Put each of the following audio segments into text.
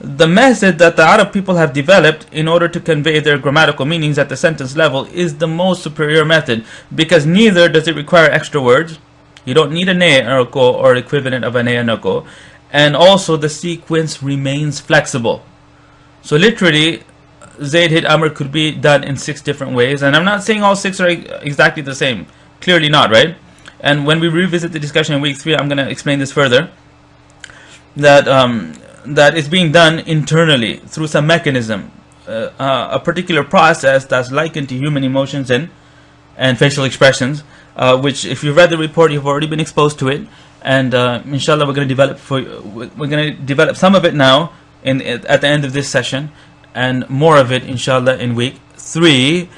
The method that the Arab people have developed in order to convey their grammatical meanings at the sentence level is the most superior method, because neither does it require extra words. You don't need a ne or equivalent of a ne anako, and also the sequence remains flexible. So literally, Zayd hit Amr could be done in 6 different ways, and I'm not saying all 6 are exactly the same. Clearly not, right? And when we revisit the discussion in week 3, I'm going to explain this further. That is being done internally through some mechanism, a particular process that's likened to human emotions and facial expressions, which, if you've read the report, you've already been exposed to it, and inshallah we're going to develop some of it now at the end of this session, and more of it inshallah in week 3.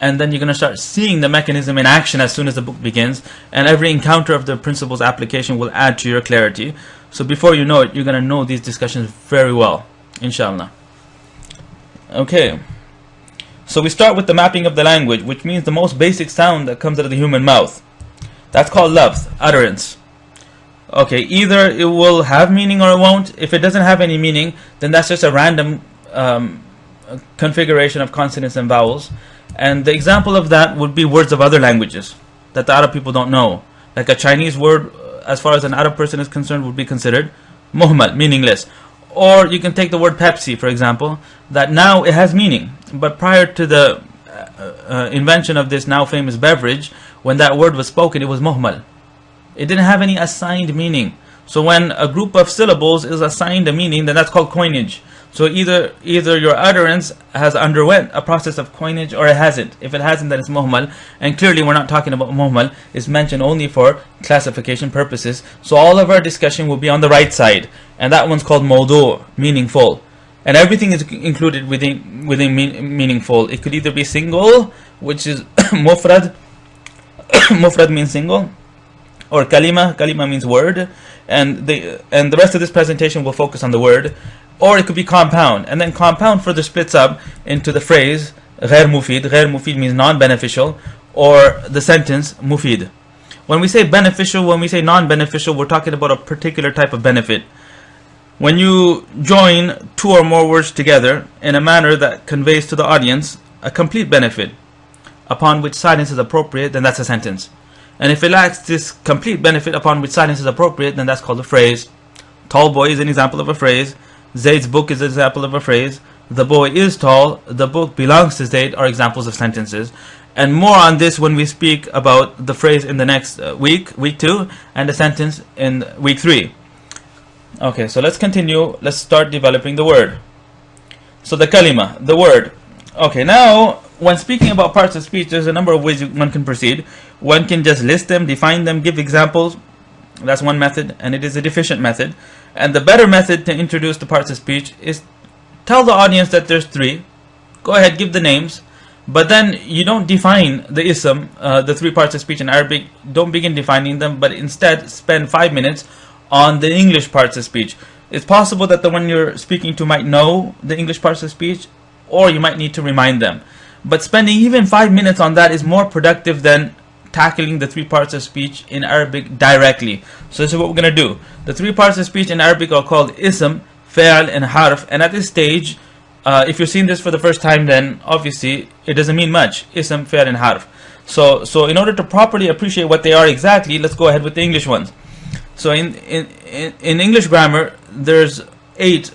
And then you're going to start seeing the mechanism in action as soon as the book begins, and every encounter of the principles application will add to your clarity. So before you know it, you're going to know these discussions very well, inshallah. Okay, so we start with the mapping of the language, which means the most basic sound that comes out of the human mouth. That's called lafz, utterance. Okay, either it will have meaning or it won't. If it doesn't have any meaning, then that's just a random configuration of consonants and vowels. And the example of that would be words of other languages that the Arab people don't know. Like a Chinese word, as far as an Arab person is concerned, would be considered muhmal, meaningless. Or you can take the word Pepsi, for example, that now it has meaning. But prior to the invention of this now famous beverage, when that word was spoken, it was muhmal. It didn't have any assigned meaning. So when a group of syllables is assigned a meaning, then that's called coinage. So either your utterance has underwent a process of coinage or it hasn't. If it hasn't, then it's muhmal. And clearly we're not talking about muhmal. It's mentioned only for classification purposes. So all of our discussion will be on the right side. And that one's called mawdu', meaningful. And everything is included within meaningful. It could either be single, which is mufrad. Mufrad means single. Or kalima means word. And the rest of this presentation will focus on the word. Or it could be compound, and then compound further splits up into the phrase غير مفيد. غير مفيد means non-beneficial, or the sentence mufid. When we say beneficial, when we say non-beneficial, we're talking about a particular type of benefit. When you join 2 or more words together in a manner that conveys to the audience a complete benefit, upon which silence is appropriate, then that's a sentence. And if it lacks this complete benefit upon which silence is appropriate, then that's called a phrase. Tall boy is an example of a phrase. Zayd's book is an example of a phrase. The boy is tall. The book belongs to Zayd are examples of sentences. And more on this when we speak about the phrase in the next week 2, and the sentence in week 3. Okay, so let's continue. Let's start developing the word. So the kalima, the word. Okay, now when speaking about parts of speech, there's a number of ways one can proceed. One can just list them, define them, give examples. That's one method, and it is a deficient method. And the better method to introduce the parts of speech is tell the audience that there's 3. Go ahead, give the names, but then you don't define the ism, the 3 parts of speech in Arabic. Don't begin defining them, but instead spend 5 minutes on the English parts of speech. It's possible that the one you're speaking to might know the English parts of speech, or you might need to remind them. But spending even 5 minutes on that is more productive than tackling the 3 parts of speech in Arabic directly. So this is what we're going to do. The 3 parts of speech in Arabic are called ism, fi'l, and harf. And at this stage, if you're seeing this for the first time, then obviously it doesn't mean much. Ism, fi'l, and harf. So in order to properly appreciate what they are exactly, let's go ahead with the English ones. So in English grammar, there's 8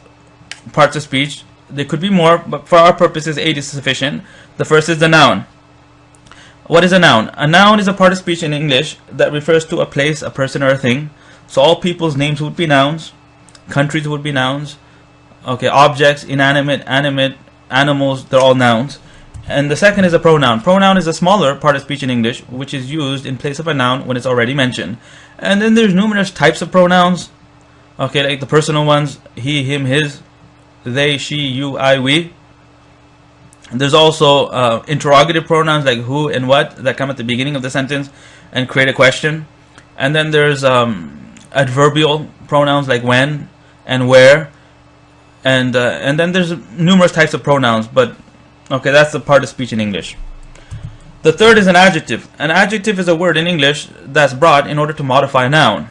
parts of speech. There could be more, but for our purposes, 8 is sufficient. The first is the noun. What is a noun? A noun is a part of speech in English that refers to a place, a person, or a thing. So all people's names would be nouns. Countries would be nouns. Okay, objects, inanimate, animate, animals, they're all nouns. And the second is a pronoun. Pronoun is a smaller part of speech in English, which is used in place of a noun when it's already mentioned. And then there's numerous types of pronouns. Okay, like the personal ones, he, him, his, they, she, you, I, we. There's also interrogative pronouns like who and what that come at the beginning of the sentence and create a question. And then there's adverbial pronouns like when and where. And then there's numerous types of pronouns, but okay, that's the part of speech in English. The third is an adjective. An adjective is a word in English that's brought in order to modify a noun.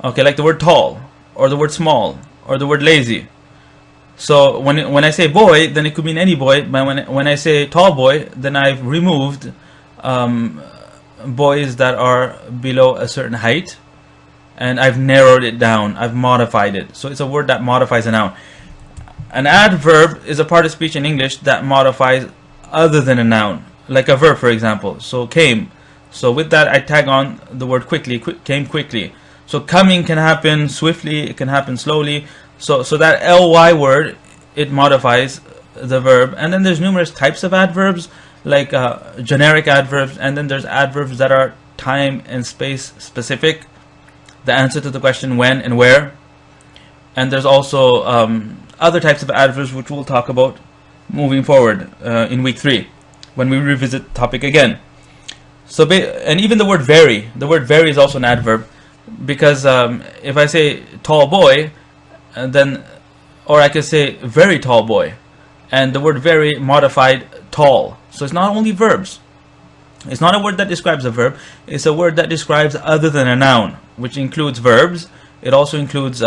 Okay, like the word tall, or the word small, or the word lazy. So when I say boy, then it could mean any boy. But when I say tall boy, then I've removed boys that are below a certain height, and I've narrowed it down. I've modified it. So it's a word that modifies a noun. An adverb is a part of speech in English that modifies other than a noun, like a verb, for example. So came. So with that, I tag on the word quickly. Came quickly. So coming can happen swiftly. It can happen slowly. So that ly word, it modifies the verb. And then there's numerous types of adverbs, like generic adverbs, and then there's adverbs that are time and space specific, the answer to the question when and where. And there's also other types of adverbs which we'll talk about moving forward in week 3 when we revisit the topic again. So and even the word very is also an adverb, because if I say tall boy, and then, or I could say very tall boy, and the word very modified tall. So it's not only verbs. It's not a word that describes a verb. It's a word that describes other than a noun, which includes verbs. It also includes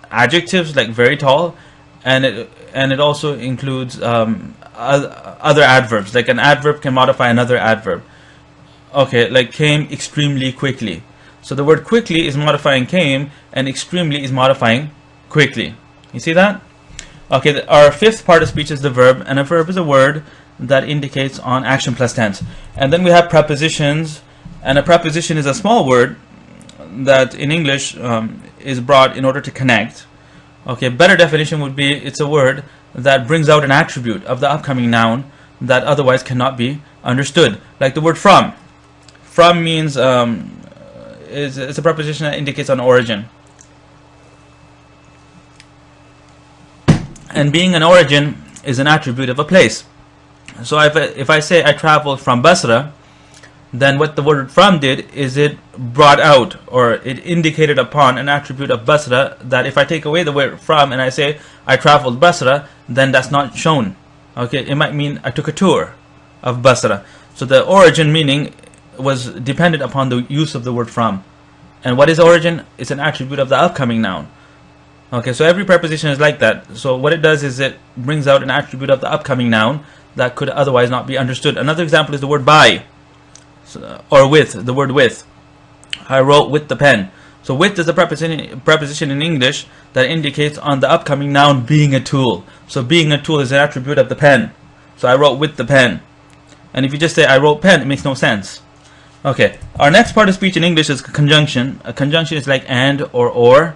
adjectives like very tall, and it also includes other adverbs. Like an adverb can modify another adverb. Okay, like came extremely quickly. So the word quickly is modifying came, and extremely is modifying quickly. You see that? Okay, our 5th part of speech is the verb, and a verb is a word that indicates on action plus tense. And then we have prepositions, and a preposition is a small word that in English is brought in order to connect. Okay, better definition would be it's a word that brings out an attribute of the upcoming noun that otherwise cannot be understood. Like the word from. From means it's a preposition that indicates an origin. And being an origin is an attribute of a place. So if I say I traveled from Basra, then what the word from did is it brought out, or it indicated upon an attribute of Basra, that if I take away the word from and I say I traveled Basra, then that's not shown. Okay, it might mean I took a tour of Basra. So the origin meaning was dependent upon the use of the word from. And what is origin? It's an attribute of the upcoming noun. Okay, so every preposition is like that. So what it does is it brings out an attribute of the upcoming noun that could otherwise not be understood. Another example is the word by, or with, the word with. I wrote with the pen. So with is a preposition in English that indicates on the upcoming noun being a tool. So being a tool is an attribute of the pen. So I wrote with the pen. And if you just say I wrote pen, it makes no sense. Okay, our next part of speech in English is conjunction. A conjunction is like and or.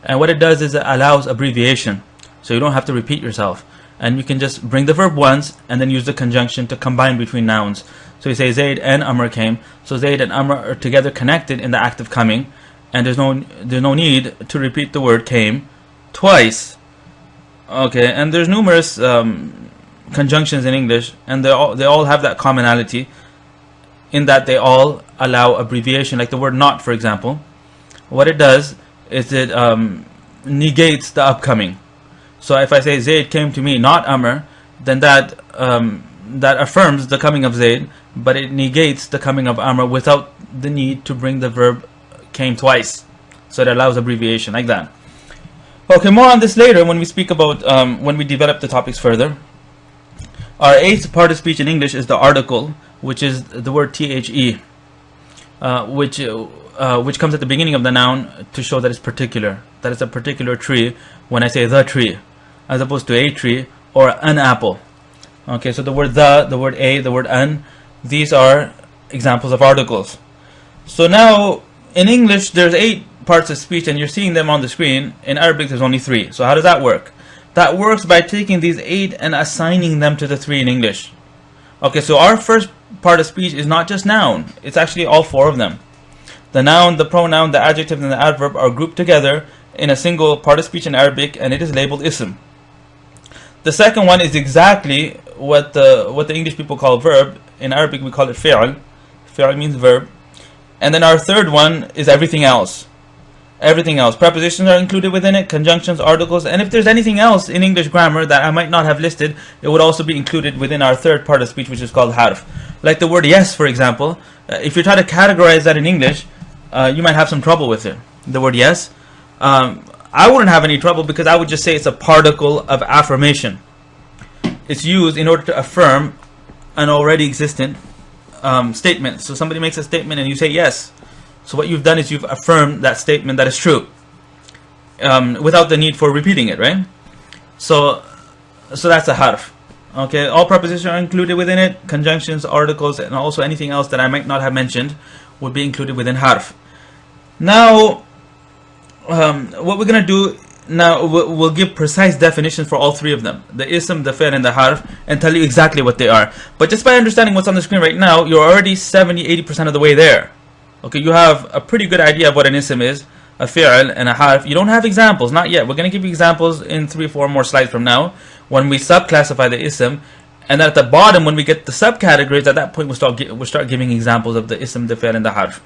And what it does is it allows abbreviation. So you don't have to repeat yourself. And you can just bring the verb once and then use the conjunction to combine between nouns. So you say Zayd and Amr came. So Zayd and Amr are together connected in the act of coming. And there's no need to repeat the word came twice. Okay, and there's numerous conjunctions in English, and they all have that commonality in that they all allow abbreviation. Like the word not, for example. What it does is it negates the upcoming. So if I say Zayd came to me, not Amr, then that affirms the coming of Zayd, but it negates the coming of Amr without the need to bring the verb came twice. So it allows abbreviation like that. Okay, more on this later when we speak about when we develop the topics further. Our 8th part of speech in English is the article, which is the word the, which comes at the beginning of the noun to show that it's particular, that it's a particular tree. When I say the tree, as opposed to a tree or an apple. Okay, so the word the word a, the word an, these are examples of articles. So now in English there's 8 parts of speech, and you're seeing them on the screen. In Arabic there's only 3. So how does that work? That works by taking these 8 and assigning them to the 3 in English. Okay, so our first part of speech is not just noun, it's actually all 4 of them. The noun, the pronoun, the adjective, and the adverb are grouped together in a single part of speech in Arabic, and it is labeled ism. The second one is exactly what the English people call verb. In Arabic we call it fi'l. Fi'l means verb. And then our third one is everything else. Everything else. Prepositions are included within it, conjunctions, articles, and if there's anything else in English grammar that I might not have listed, it would also be included within our third part of speech, which is called harf. Like the word yes, for example. If you try to categorize that in English, you might have some trouble with it. The word yes. I wouldn't have any trouble because I would just say it's a particle of affirmation. It's used in order to affirm an already existent statement. So somebody makes a statement and you say yes. So what you've done is you've affirmed that statement that is true, without the need for repeating it, right? So that's a harf. Okay, all prepositions are included within it. Conjunctions, articles, and also anything else that I might not have mentioned would be included within harf. Now, what we're gonna do now, we'll give precise definitions for all three of them: the ism, the fi'l, and the harf, and tell you exactly what they are. But just by understanding what's on the screen right now, you're already 70-80% of the way there. Okay, you have a pretty good idea of what an ism is, a fi'l, and a harf. You don't have examples, not yet. We're going to give you examples in 3-4 more slides from now when we subclassify the ism. And then at the bottom, when we get the subcategories, at that point we'll start giving examples of the ism, the fi'l, and the harf.